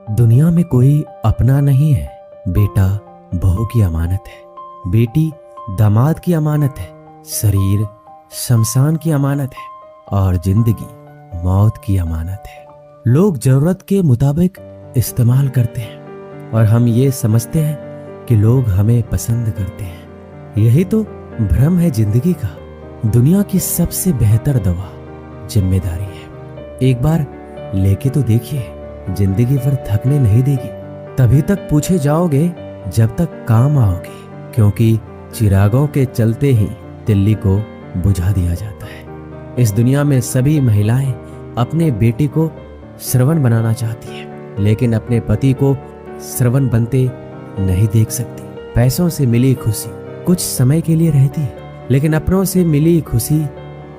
दुनिया में कोई अपना नहीं है। बेटा बहू की अमानत है, बेटी दामाद की अमानत है, शरीर शमशान की अमानत है और जिंदगी मौत की अमानत है। लोग जरूरत के मुताबिक इस्तेमाल करते हैं और हम ये समझते हैं कि लोग हमें पसंद करते हैं। यही तो भ्रम है जिंदगी का। दुनिया की सबसे बेहतर दवा जिम्मेदारी है। एक बार लेके तो देखिए, जिंदगी पर थकने नहीं देगी। तभी तक पूछे जाओगे जब तक काम आओगे, क्योंकि चिरागों के चलते ही तिल्ली को बुझा दिया जाता है। इस दुनिया में सभी महिलाएं अपने बेटे को श्रवण बनाना चाहती हैं, लेकिन अपने पति को श्रवण बनते नहीं देख सकती। पैसों से मिली खुशी कुछ समय के लिए रहती है, लेकिन अपनों से मिली खुशी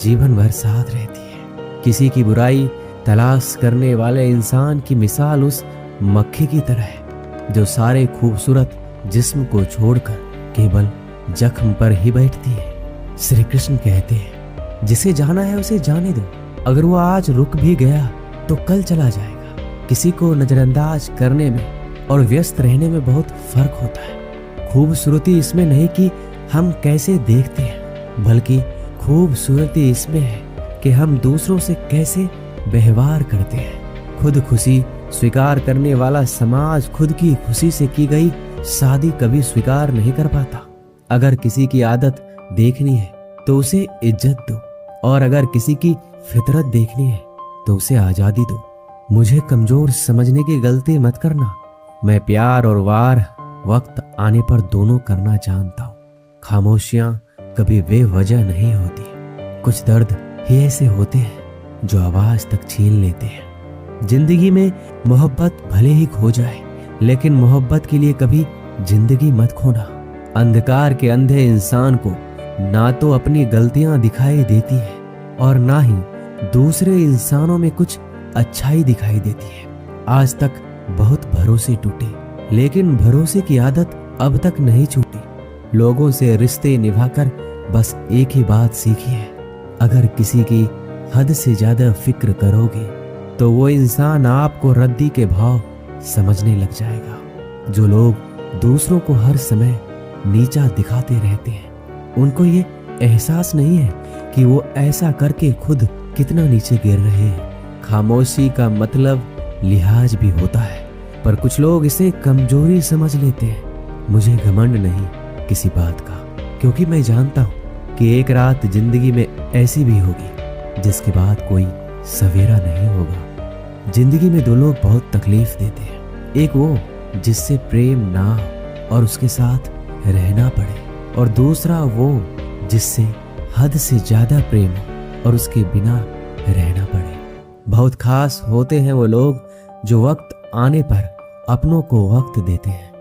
जीवन भर साथ रहती है। किसी की बुराई तलाश करने वाले इंसान की मिसाल उस मक्खी की तरह है जो सारे खूबसूरत जिस्म को छोड़कर केवल जख्म पर ही बैठती है। श्री कृष्ण कहते हैं, जिसे जाना है उसे जाने दो। अगर वो आज रुक भी गया तो कल चला जाएगा। किसी को नजरअंदाज करने में और व्यस्त रहने में बहुत फर्क होता है। खूबसूरती इसमें नहीं कि हम कैसे देखते हैं, बल्कि खूबसूरती इसमें है कि हम दूसरों से कैसे व्यवहार करते हैं। खुद खुशी स्वीकार करने वाला समाज खुद की खुशी से की गई शादी कभी स्वीकार नहीं कर पाता। अगर किसी की आदत देखनी है तो उसे इज्जत दो, और अगर किसी की फितरत देखनी है तो उसे आजादी दो। मुझे कमजोर समझने की गलती मत करना। मैं प्यार और वार वक्त आने पर दोनों करना जानता हूँ। खामोशियां कभी बेवजह नहीं होती। कुछ दर्द ही ऐसे होते हैं जो आवाज तक छीन लेते हैं। जिंदगी में मोहब्बत भले ही खो जाए, लेकिन मोहब्बत के लिए कभी जिंदगी मत खोना। अंधकार के अंधे इंसान को ना तो अपनी गलतियां दिखाई देती है और ना ही दूसरे इंसानों में कुछ अच्छाई दिखाई देती है। आज तक बहुत भरोसे टूटे, लेकिन भरोसे की आदत अब तक नहीं छूटी। लोगों से रिश्ते निभाकर बस एक ही बात सीखी है, अगर किसी की हद से ज्यादा फिक्र करोगे तो वो इंसान आपको रद्दी के भाव समझने लग जाएगा। जो लोग दूसरों को हर समय नीचा दिखाते रहते हैं, उनको ये एहसास नहीं है कि वो ऐसा करके खुद कितना नीचे गिर रहे हैं। खामोशी का मतलब लिहाज भी होता है, पर कुछ लोग इसे कमजोरी समझ लेते हैं। मुझे घमंड नहीं किसी बात का, क्योंकि मैं जानता हूँ कि एक रात जिंदगी में ऐसी भी होगी जिसके बाद कोई सवेरा नहीं होगा। जिंदगी में दो लोग बहुत तकलीफ देते हैं। एक वो जिससे प्रेम ना हो और उसके साथ रहना पड़े, और दूसरा वो जिससे हद से ज्यादा प्रेम हो और उसके बिना रहना पड़े। बहुत खास होते हैं वो लोग जो वक्त आने पर अपनों को वक्त देते हैं।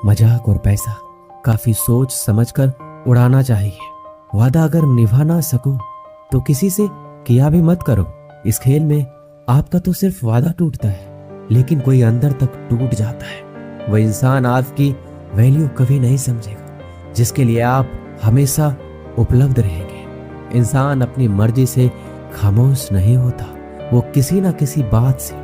मजाक और पैसा काफी सोच समझकर उड़ाना चाहिए। वादा अगर निभा ना सको तो किसी से किया भी मत करो। इस खेल में आपका तो सिर्फ वादा टूटता है, लेकिन कोई अंदर तक टूट जाता है। वह इंसान आपकी वैल्यू कभी नहीं समझेगा जिसके लिए आप हमेशा उपलब्ध रहेंगे। इंसान अपनी मर्जी से खामोश नहीं होता, वो किसी ना किसी बात से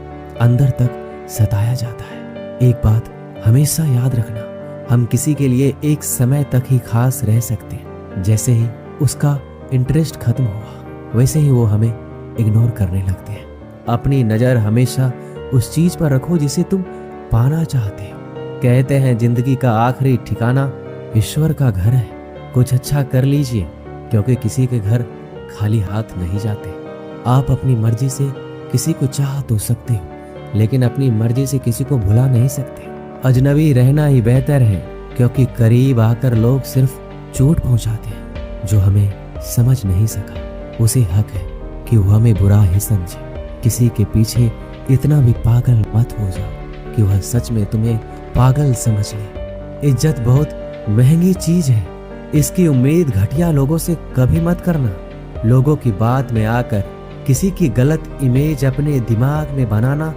अंदर तक सताया जाता है। एक बात हमेशा याद रखना, हम किसी के लिए एक समय तक ही खास रह सकते हैं। जैसे ही उसका इंटरेस्ट खत्म हुआ, वैसे ही वो हमें इग्नोर करने लगते हैं। अपनी नजर हमेशा उस चीज पर रखो जिसे तुम पाना चाहते हो। कहते हैं जिंदगी का आखिरी ठिकाना ईश्वर का घर है। कुछ अच्छा कर लीजिए, क्योंकि किसी के घर खाली हाथ नहीं जाते। आप अपनी मर्जी से किसी को चाह तो सकते हो, लेकिन अपनी मर्जी से किसी को भुला नहीं सकते। अजनबी रहना ही बेहतर है, क्योंकि करीब आकर लोग सिर्फ चोट पहुंचाते हैं। जो हमें समझ नहीं सका उसे हक है कि वो हमें बुरा ही समझे। किसी के पीछे इतना भी पागल मत हो जाओ कि वह सच में तुम्हें पागल समझ ले। इज्जत बहुत महंगी चीज है, इसकी उम्मीद घटिया लोगों से कभी मत करना। लोगों की बात में आकर किसी की गलत इमेज अपने दिमाग में बनाना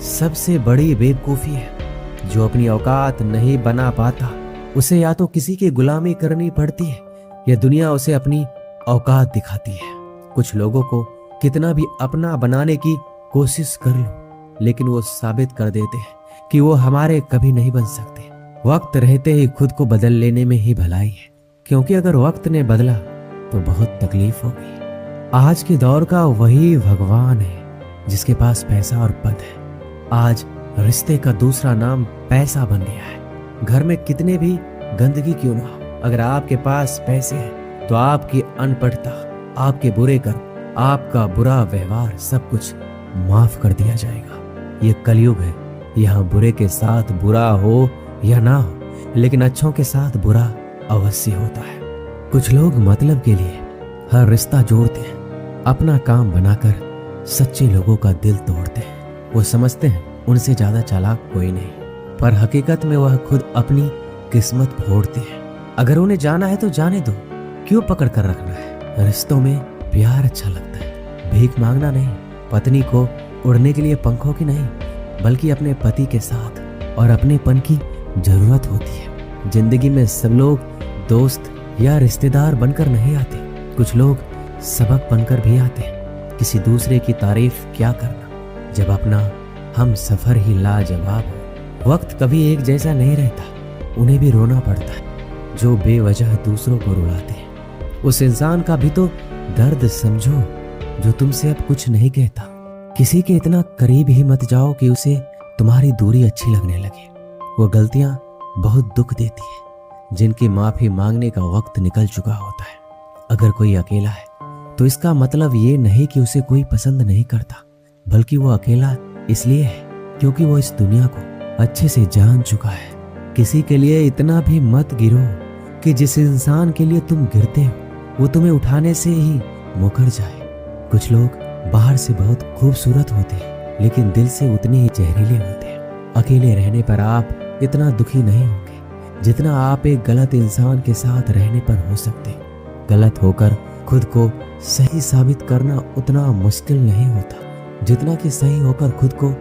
सबसे बड़ी बेवकूफी है। जो अपनी औकात नहीं बना पाता उसे या तो किसी की गुलामी करनी पड़ती है या दुनिया उसे अपनी औकात दिखाती है। कुछ लोगों को कितना भी अपना बनाने की कोशिश कर लो, लेकिन वो साबित कर देते हैं कि वो हमारे कभी नहीं बन सकते। वक्त रहते ही खुद को बदल लेने में ही भलाई है, क्योंकि अगर वक्त ने बदला तो बहुत तकलीफ होगी। आज के दौर का वही भगवान है जिसके पास पैसा और पद है। आज रिश्ते का दूसरा नाम पैसा बन गया है। घर में कितने भी गंदगी क्यों ना हो, अगर आपके पास पैसे हैं तो आपकी अनपढ़ता, आपके बुरे कर्म, आपका बुरा व्यवहार सब कुछ माफ कर दिया जाएगा। ये कलयुग है, यहाँ बुरे के साथ बुरा हो या ना हो, लेकिन अच्छों के साथ बुरा अवश्य होता है। कुछ लोग मतलब के लिए हर रिश्ता जोड़ते हैं, अपना काम बनाकर सच्चे लोगों का दिल तोड़ते हैं। वो समझते हैं उनसे ज्यादा चालाक कोई नहीं, पर हकीकत में वह खुद अपनी किस्मत फोड़ते हैं। अगर उन्हें जाना है तो जाने दो, क्यों पकड़ कर रखना है। रिश्तों में प्यार अच्छा लगता है, भीख मांगना नहीं। पत्नी को उड़ने के लिए पंखों की नहीं, बल्कि अपने पति के साथ और अपनेपन की जरूरत होती है। जिंदगी में सब लोग दोस्त या रिश्तेदार बनकर नहीं आते, कुछ लोग सबक बनकर भी आते हैं। किसी दूसरे की तारीफ क्या करना जब अपना हम सफर ही लाजवाब हो। वक्त कभी एक जैसा नहीं रहता, उन्हें भी रोना पड़ता है जो बेवजह दूसरों को रुलाते हैं। उस इंसान का भी तो दर्द समझो जो तुमसे अब कुछ नहीं कहता। किसी के इतना करीब ही मत जाओ कि उसे तुम्हारी दूरी अच्छी लगने लगे। वो गलतियां बहुत दुख देती है जिनकी माफी मांगने का वक्त निकल चुका होता है। अगर कोई अकेला है तो इसका मतलब ये नहीं कि उसे कोई पसंद नहीं करता, बल्कि वो अकेला इसलिए है क्योंकि वो इस दुनिया को अच्छे से जान चुका है। किसी के लिए इतना भी मत गिरो कि जिस इंसान के लिए तुम गिरते हो वो तुम्हें उठाने से ही मुकर जाए। कुछ लोग बाहर से बहुत खूबसूरत होते हैं, लेकिन दिल से उतने ही जहरीले होते हैं। अकेले रहने पर आप इतना दुखी नहीं होंगे जितना आप एक गलत इंसान के साथ रहने पर हो सकते। गलत होकर खुद को सही साबित करना उतना मुश्किल नहीं होता जितना कि सही होकर खुद को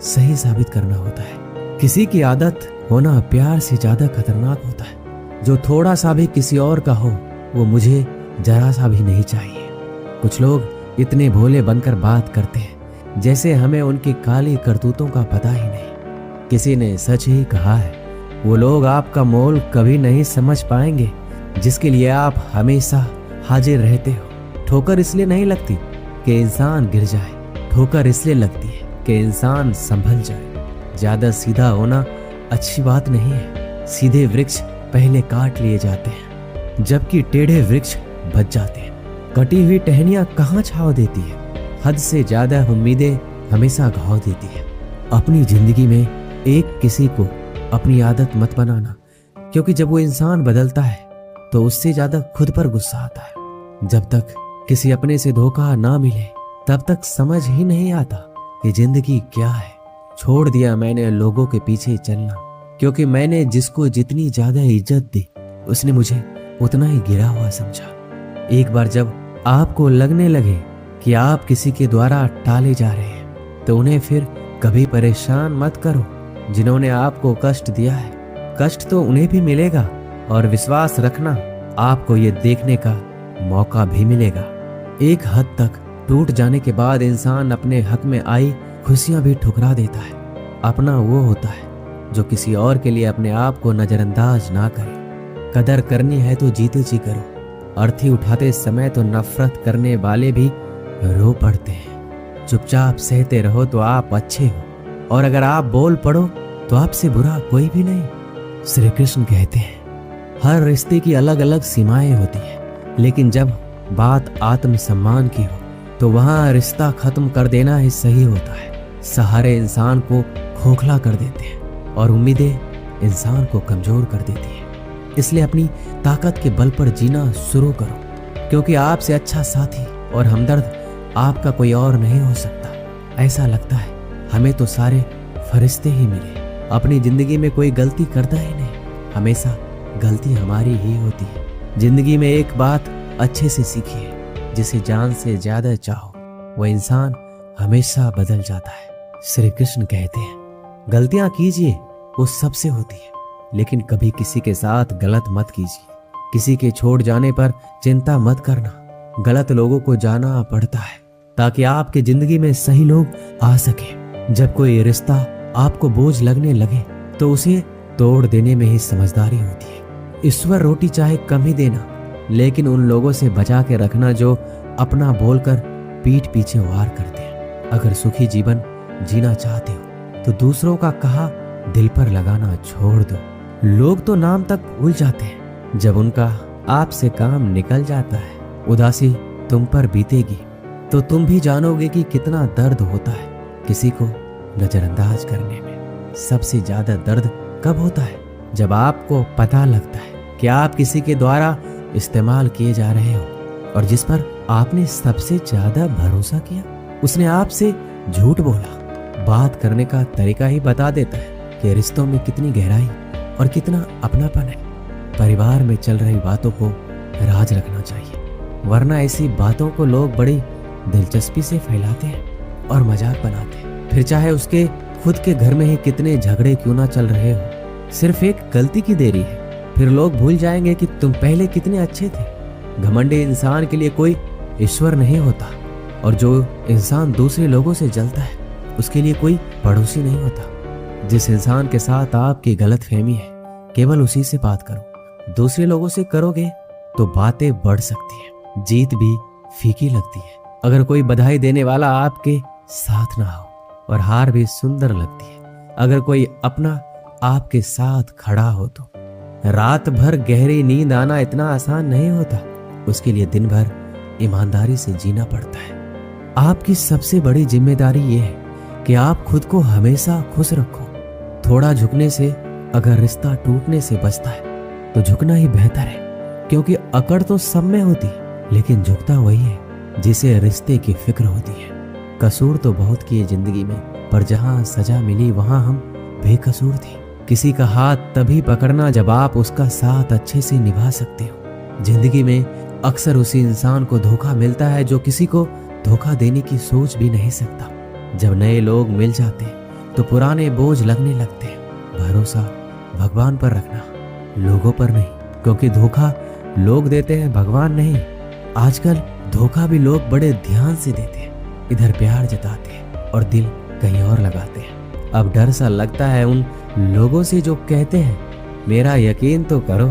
सही साबित करना होता है। किसी की आदत होना प्यार से ज्यादा खतरनाक होता है। जो थोड़ा सा भी किसी और का हो वो मुझे जरा सा भी नहीं चाहिए। कुछ लोग इतने भोले बनकर बात करते हैं जैसे हमें उनकी काली करतूतों का पता ही नहीं। किसी ने सच ही कहा है, वो लोग आपका मोल कभी नहीं समझ पाएंगे जिसके लिए आप हमेशा हाजिर रहते हो। ठोकर इसलिए नहीं लगती कि इंसान गिर जाए, ठोकर इसलिए लगती है कि इंसान संभल जाए। ज्यादा सीधा होना अच्छी बात नहीं है। सीधे वृक्ष पहले काट लिए जाते हैं जबकि टेढ़े वृक्ष बच जाते हैं। कटी हुई टहनियां कहाँ छांव देती है, हद से ज्यादा उम्मीदें हमेशा घाव देती है। अपनी जिंदगी में एक किसी को अपनी आदत मत बनाना, क्योंकि जब वो इंसान बदलता है तो उससे ज्यादा खुद पर गुस्सा आता है। जब तक किसी अपने से धोखा ना मिले तब तक समझ ही नहीं आता कि जिंदगी क्या है। छोड़ दिया मैंने लोगों के पीछे चलना, क्योंकि मैंने जिसको जितनी ज्यादा इज्जत दी उसने मुझे उतना ही गिरा हुआ समझा। एक बार जब आपको लगने लगे कि आप किसी के द्वारा टाले जा रहे हैं तो उन्हें फिर कभी परेशान मत करो जिन्होंने आपको कष्ट दिया है। कष्ट तो उन्हें भी मिलेगा और विश्वास रखना आपको ये देखने का मौका भी मिलेगा। एक हद तक टूट जाने के बाद इंसान अपने हक में आई खुशियां भी ठुकरा देता है। अपना वो होता है जो किसी और के लिए अपने आप को नजरअंदाज ना करे। कदर करनी है तो जीते जी करो। अर्थी उठाते समय तो नफरत करने वाले भी रो पड़ते हैं। चुपचाप सहते रहो तो आप अच्छे हो, और अगर आप बोल पड़ो तो आपसे बुरा कोई भी नहीं। श्री कृष्ण कहते हैं हर रिश्ते की अलग अलग सीमाएं होती है, लेकिन जब बात आत्मसम्मान की हो तो वहां रिश्ता खत्म कर देना ही सही होता है। सहारे इंसान को खोखला कर देते हैं और उम्मीदें इंसान को कमजोर कर देती है। इसलिए अपनी ताकत के बल पर जीना शुरू करो, क्योंकि आपसे अच्छा साथी और हमदर्द आपका कोई और नहीं हो सकता। ऐसा लगता है हमें तो सारे फरिश्ते ही मिले। अपनी जिंदगी में कोई गलती करता ही नहीं, हमेशा गलती हमारी ही होती है। जिंदगी में एक बात अच्छे से सीखिए, जिसे जान से ज्यादा चाहो वह इंसान हमेशा बदल जाता है। श्री कृष्ण कहते हैं गलतियां कीजिए, वो सबसे होती है, लेकिन कभी किसी के साथ गलत मत कीजिए। किसी के छोड़ जाने पर चिंता मत करना। गलत लोगों को जाना पड़ता है ताकि आपकी जिंदगी में सही लोग आ सके। जब कोई रिश्ता आपको बोझ लगने लगे तो उसे तोड़ देने में ही समझदारी होती है। ईश्वर रोटी चाहे कम ही देना, लेकिन उन लोगों से बचा के रखना जो अपना बोलकर पीठ पीछे वार करते हैं। अगर सुखी जीवन जीना चाहते हो तो दूसरों का कहा दिल पर लगाना छोड़ दो। लोग तो नाम तक भूल जाते हैं, जब उनका आपसे काम निकल जाता है, उदासी तुम पर बीतेगी तो तुम भी जानोगे कि कितना दर्द होता है किसी को नजरअंदाज करने में। सबसे ज्यादा दर्द कब होता है? जब आपको पता लगता है कि आप किसी के द्वारा इस्तेमाल किए जा रहे हो और जिस पर आपने सबसे ज्यादा भरोसा किया उसने आपसे झूठ बोला। बात करने का तरीका ही बता देता है कि रिश्तों में कितनी गहराई और कितना अपनापन है। परिवार में चल रही बातों को राज रखना चाहिए, वरना ऐसी बातों को लोग बड़ी दिलचस्पी से फैलाते हैं और मजाक बनाते हैं। फिर चाहे उसके खुद के घर में ही कितने झगड़े क्यों ना चल रहे हो, सिर्फ एक गलती की देरी है। फिर लोग भूल जाएंगे कि तुम पहले कितने अच्छे थे। घमंडी इंसान के लिए कोई ईश्वर नहीं होता, और जो इंसान दूसरे लोगों से जलता है उसके लिए कोई पड़ोसी नहीं होता। जिस इंसान के साथ आपकी गलतफहमी है केवल उसी से बात करो। दूसरे लोगों से करोगे तो बातें बढ़ सकती है, जीत भी फीकी लगती है। अगर कोई बधाई देने वाला आपके साथ ना हो और हार भी सुंदर लगती है। अगर कोई अपना आपके साथ खड़ा हो तो रात भर गहरी नींद आना इतना आसान नहीं होता। उसके लिए दिन भर ईमानदारी से जीना पड़ता है। आपकी सबसे बड़ी जिम्मेदारी यह है कि आप खुद को हमेशा खुश रखो। थोड़ा झुकने से अगर रिश्ता टूटने से बचता है तो झुकना ही बेहतर है, क्योंकि अकड़ तो सब में होती है, लेकिन झुकता वही है जिसे रिश्ते की फिक्र होती है। कसूर तो बहुत किए जिंदगी में, पर जहां सजा मिली वहां हम बेकसूर थे। किसी का हाथ तभी पकड़ना जब आप उसका साथ अच्छे से निभा सकते हो। जिंदगी में अक्सर उसी इंसान को धोखा मिलता है जो किसी को धोखा देने की सोच भी नहीं सकता। जब नए लोग मिल जाते हैं तो पुराने बोझ लगने लगते हैं। भरोसा भगवान पर रखना, लोगों पर नहीं, क्योंकि धोखा लोग देते हैं, भगवान नहीं। आजकल धोखा भी लोग बड़े ध्यान से देते हैं, इधर प्यार जताते हैं और दिल कहीं और लगाते हैं। अब डर सा लगता है उन लोगों से जो कहते हैं मेरा यकीन तो करो,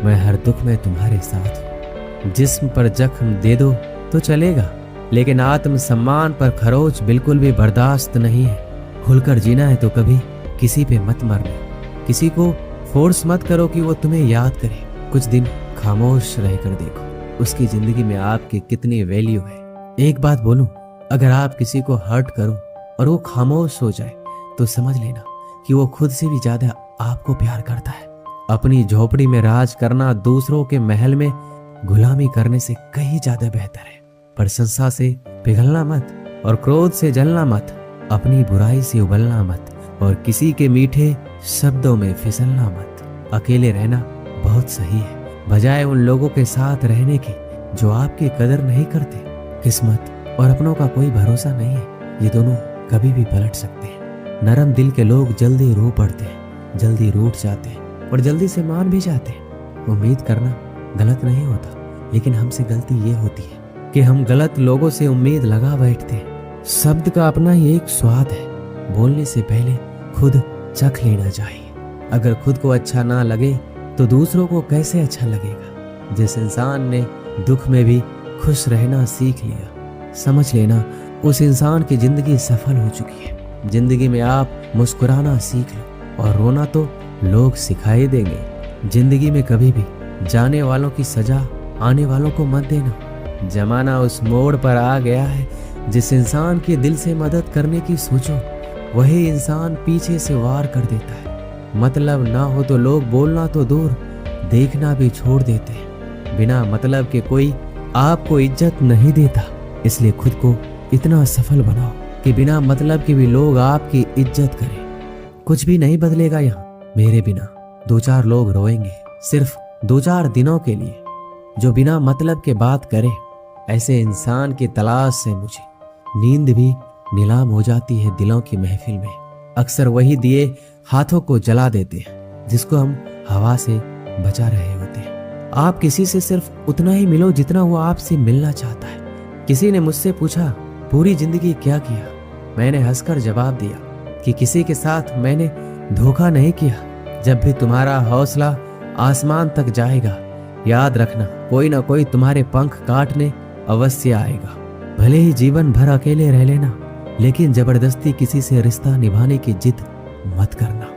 मैं हर दुख में तुम्हारे साथ हूं। जिस्म पर जख्म दे दो तो चलेगा, लेकिन आत्म सम्मान पर खरोच बिल्कुल भी बर्दाश्त नहीं है। खुलकर जीना है तो कभी किसी पे मत मरना। किसी को फोर्स मत करो कि वो तुम्हें याद करे। कुछ दिन खामोश रहकर देखो उसकी जिंदगी में आपकी कितनी वैल्यू है। एक बात बोलूं, अगर आप किसी को हर्ट करो और वो खामोश हो जाए तो समझ लेना कि वो खुद से भी ज्यादा आपको प्यार करता है। अपनी झोपड़ी में राज करना दूसरों के महल में गुलामी करने से कहीं ज्यादा बेहतर है। प्रशंसा से पिघलना मत और क्रोध से जलना मत। अपनी बुराई से उबलना मत और किसी के मीठे शब्दों में फिसलना मत। अकेले रहना बहुत सही है, बजाय उन लोगों के साथ रहने की जो आपकी कदर नहीं करते। किस्मत और अपनों का कोई भरोसा नहीं है, ये दोनों कभी भी पलट सकते हैं। नरम दिल के लोग जल्दी रो पड़ते हैं, जल्दी रूठ जाते हैं और जल्दी से मान भी जाते हैं। उम्मीद करना गलत नहीं होता, लेकिन हमसे गलती ये होती है कि हम गलत लोगों से उम्मीद लगा बैठते हैं। शब्द का अपना ही एक स्वाद है, बोलने से पहले खुद चख लेना चाहिए। अगर खुद को अच्छा ना लगे तो दूसरों को कैसे अच्छा लगेगा। जिस इंसान ने दुख में भी खुश रहना सीख लिया, समझ लेना उस इंसान की जिंदगी सफल हो चुकी है। जिंदगी में आप मुस्कुराना सीख लो और रोना तो लोग सिखाए देंगे। जिंदगी में कभी भी जाने वालों की सजा आने वालों को मत देना। जमाना उस मोड़ पर आ गया है, जिस इंसान के दिल से मदद करने की सोचो वही इंसान पीछे से वार कर देता है। मतलब ना हो तो लोग बोलना तो दूर, देखना भी छोड़ देते हैं। बिना मतलब के कोई आपको इज्जत नहीं देता, इसलिए खुद को इतना सफल बनाओ कि बिना मतलब के भी लोग आपकी इज्जत करें। कुछ भी नहीं बदलेगा यहाँ मेरे बिना। 2-4 लोग रोएंगे सिर्फ 2-4 दिनों के लिए, जो बिना मतलब के बात करे। ऐसे इंसान की तलाश से मुझे नींद भी नीलाम हो जाती है दिलों की महफिल में। अक्सर वही दिए हाथों को जला देते हैं जिसको हम हवा से बचा रहे होते हैं। आप किसी से सिर्फ उतना ही मिलो जितना वो आपसे मिलना चाहता है। किसी ने मुझसे पूछा पूरी जिंदगी क्या किया, मैंने हंसकर जवाब दिया कि किसी के साथ मैंने धोखा नहीं किया। जब भी तुम्हारा हौसला आसमान तक जाएगा, याद रखना कोई ना कोई तुम्हारे पंख काटने अवश्य आएगा। भले ही जीवन भर अकेले रह लेना, लेकिन जबरदस्ती किसी से रिश्ता निभाने की जिद मत करना।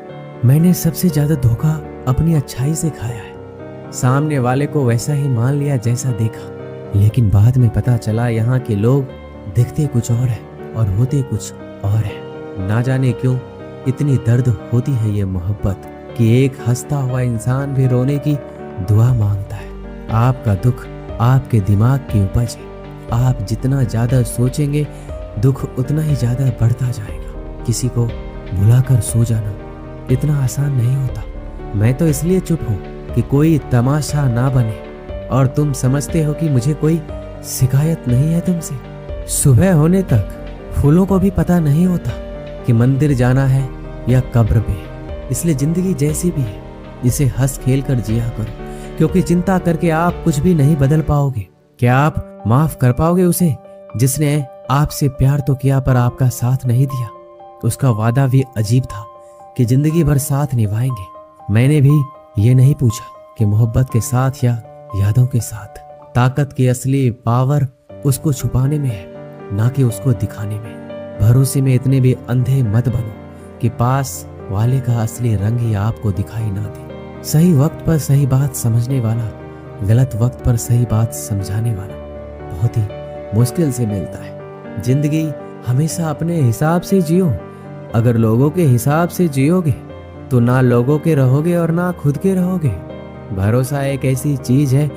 मैंने सबसे ज्यादा धोखा अपनी अच्छाई से खाया है। सामने वाले को वैसा ही मान लिया जैसा देखा, लेकिन बाद में पता चला यहाँ के लोग दिखते कुछ और है और होते कुछ और है। ना जाने क्यों इतनी दर्द होती है ये मोहब्बत कि एक हंसता हुआ इंसान भी रोने की दुआ मांगता है। आपका दुख आपके दिमाग की उपज है। आप जितना ज्यादा सोचेंगे, दुख उतना ही ज्यादा बढ़ता जाएगा। किसी को भुलाकर सो जाना इतना आसान नहीं होता। मैं तो इसलिए चुप हूँ कि कोई तमाशा ना बने, और तुम समझते हो कि मुझे कोई शिकायत नहीं है तुमसे। सुबह होने तक फूलों को भी पता नहीं होता कि मंदिर जाना है या कब्र पे। इसलिए जिंदगी जैसी भी है, इसे हंस खेल कर जिया करो, क्योंकि चिंता करके आप कुछ भी नहीं बदल पाओगे। क्या आप माफ कर पाओगे उसे जिसने आपसे प्यार तो किया पर आपका साथ नहीं दिया? उसका वादा भी अजीब था कि जिंदगी भर साथ निभाएंगे। मैंने भी ये नहीं पूछा कि मोहब्बत के साथ या यादों के साथ। ताकत की असली पावर उसको छुपाने में है, ना कि उसको दिखाने में। भरोसे में इतने भी अंधे मत बनो कि पास वाले का असली रंग ही आपको दिखाई ना दे। सही वक्त पर सही बात समझने वाला, गलत वक्त पर सही बात समझाने वाला बहुत ही मुश्किल से मिलता है। जिंदगी हमेशा अपने हिसाब से जियो। अगर लोगों के हिसाब से जियोगे तो ना लोगों के रहोगे और ना खुद के रहोगे। भरोसा एक ऐसी चीज है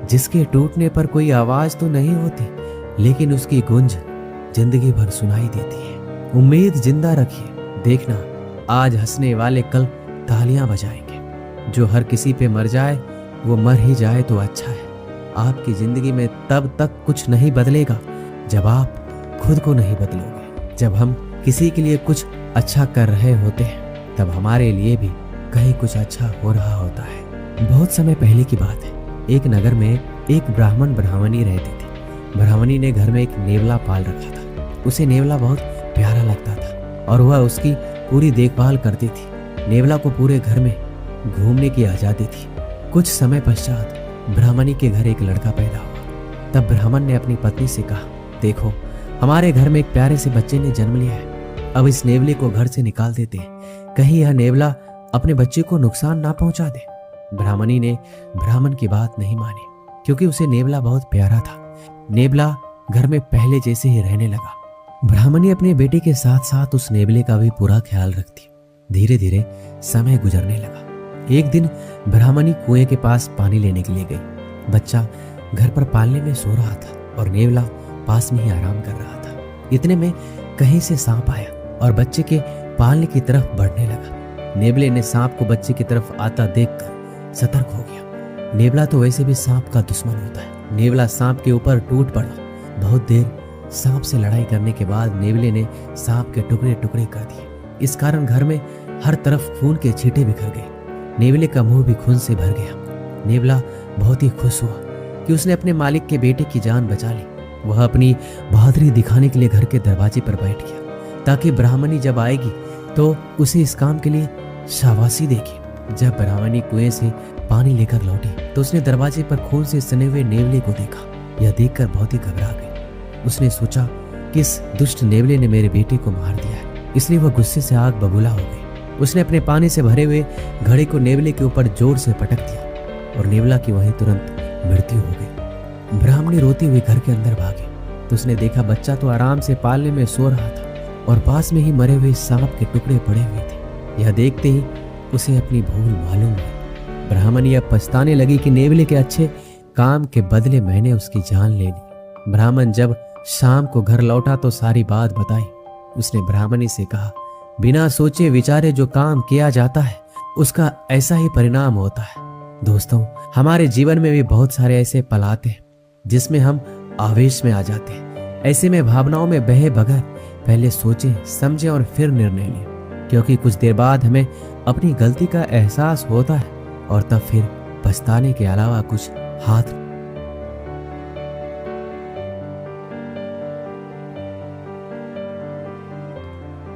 जिसके टूटने पर कोई आवाज तो नहीं होती, लेकिन उसकी गूंज जिंदगी भर सुनाई देती है। उम्मीद जिंदा रखिए, देखना आज हंसने वाले कल तालियां बजाएंगे। जो हर किसी पे मर जाए वो मर ही जाए तो अच्छा है। आपकी जिंदगी में तब तक कुछ नहीं बदलेगा जब आप खुद को नहीं बदलोगे। जब हम किसी के लिए कुछ अच्छा कर रहे होते हैं, तब हमारे लिए भी कहीं कुछ अच्छा हो रहा होता है। बहुत समय पहले की बात है। एक नगर में एक ब्राह्मण ब्राह्मणी रहते थे। ब्राह्मणी ने घर में एक नेवला पाल रखा था। उसे नेवला बहुत प्यारा लगता था और वह उसकी पूरी देखभाल करती थी। नेवला को पूरे घर में घूमने की आजादी थी। कुछ समय पश्चात ब्राह्मणी के घर एक लड़का पैदा हुआ। तब ब्राह्मण ने अपनी पत्नी से कहा, देखो हमारे घर में एक प्यारे से बच्चे ने जन्म लिया है। अब इस नेवले को घर से निकाल देते हैं, कहीं यह नेवला अपने बच्चे को नुकसान ना पहुंचा दे। ब्राह्मणी ने ब्राह्मण की बात नहीं मानी, क्योंकि उसे नेवला बहुत प्यारा था। नेवला घर में पहले जैसे ही रहने लगा। ब्राह्मणी अपने बेटे के साथ साथ उस नेवले का भी पूरा ख्याल रखती। धीरे धीरे समय गुजरने लगा। एक दिन ब्राह्मणी कुएं के पास पानी लेने के लिए गई। बच्चा घर पर पालने में सो रहा था और नेवला पास में ही आराम कर रहा था। इतने में कहीं से सांप आया और बच्चे के पालने की तरफ बढ़ने लगा। नेवले ने सांप को बच्चे की तरफ आता देखकर सतर्क हो गया। नेवला तो वैसे भी सांप का दुश्मन होता है। नेवला सांप के ऊपर टूट पड़ा। बहुत देर सांप से लड़ाई करने के बाद नेवले ने सांप के टुकड़े टुकड़े कर दिए। इस कारण घर में हर तरफ खून के छींटे बिखर गए। नेवले का मुंह भी खून से भर गया। नेवला बहुत ही खुश हुआ कि उसने अपने मालिक के बेटे की जान बचा ली। वह अपनी बहादुरी दिखाने के लिए घर के दरवाजे पर बैठ गया, ताकि ब्राह्मणी जब आएगी तो उसे इस काम के लिए शाबाशी देगी। जब ब्राह्मणी कुएं से पानी लेकर लौटी तो उसने दरवाजे पर खून से सने हुए नेवले को देखा। यह देखकर बहुत ही घबरा गई। उसने सोचा कि इस दुष्ट नेवले ने मेरे बेटे को मार दिया है, इसलिए वह गुस्से से आग बबूला हो गई। उसने अपने पानी से भरे हुए घड़े को नेवले के ऊपर जोर से पटक दिया और नेवला की वहीं तुरंत मृत्यु हो गई। ब्राह्मणी रोती हुई घर के अंदर भागी तो उसने देखा बच्चा तो आराम से पालने में सो रहा था और पास में ही मरे हुए सांप के टुकड़े पड़े हुए थे। यह देखते ही उसे अपनी भूल मालूम हुई। ब्राह्मणी अब पछताने लगी कि नेवले के अच्छे काम के बदले मैंने उसकी जान ले ली। ब्राह्मण जब शाम को घर लौटा तो सारी बात बताई। उसने ब्राह्मणी से कहा, बिना सोचे विचारे जो काम किया जाता है उसका ऐसा ही परिणाम होता है। दोस्तों, हमारे जीवन में भी बहुत सारे ऐसे पल आते हैं जिसमें हम आवेश में आ जाते हैं। ऐसे में भावनाओं में बहे बगैर पहले सोचें, समझें और फिर निर्णय लें, क्योंकि कुछ देर बाद हमें अपनी गलती का एहसास होता है और तब फिर पछताने के अलावा कुछ हाथ